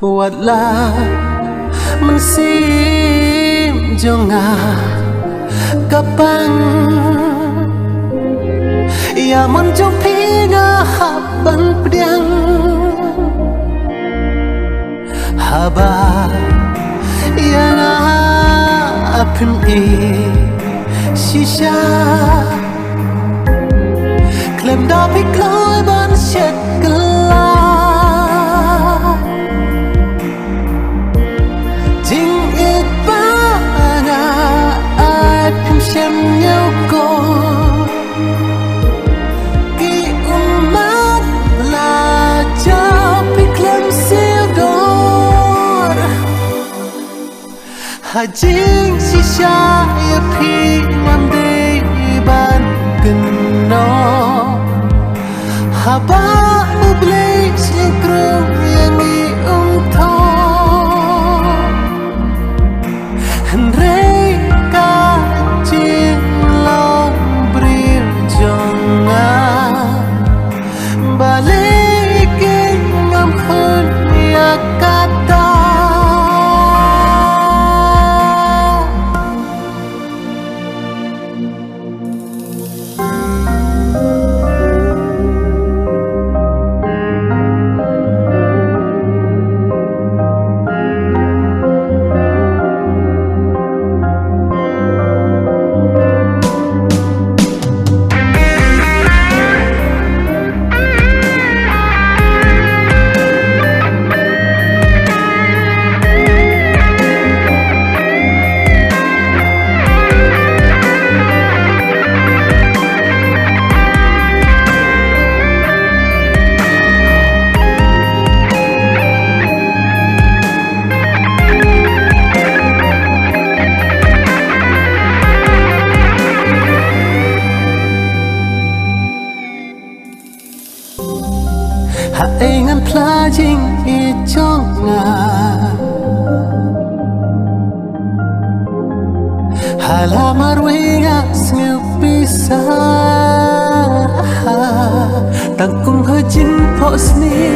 Buatlah mensim jongah kapang ya mencung pinga haban pedang haba yang apim shisha klem dapi kloi ban shet Hajing sisa ya pi mande ban geno haba ublei sinkro yang di umto Henry ka jing long brir jonga balik ngam khun ya kata Haingan plajing ijonga halamar winga snupisa tangkung hajin posni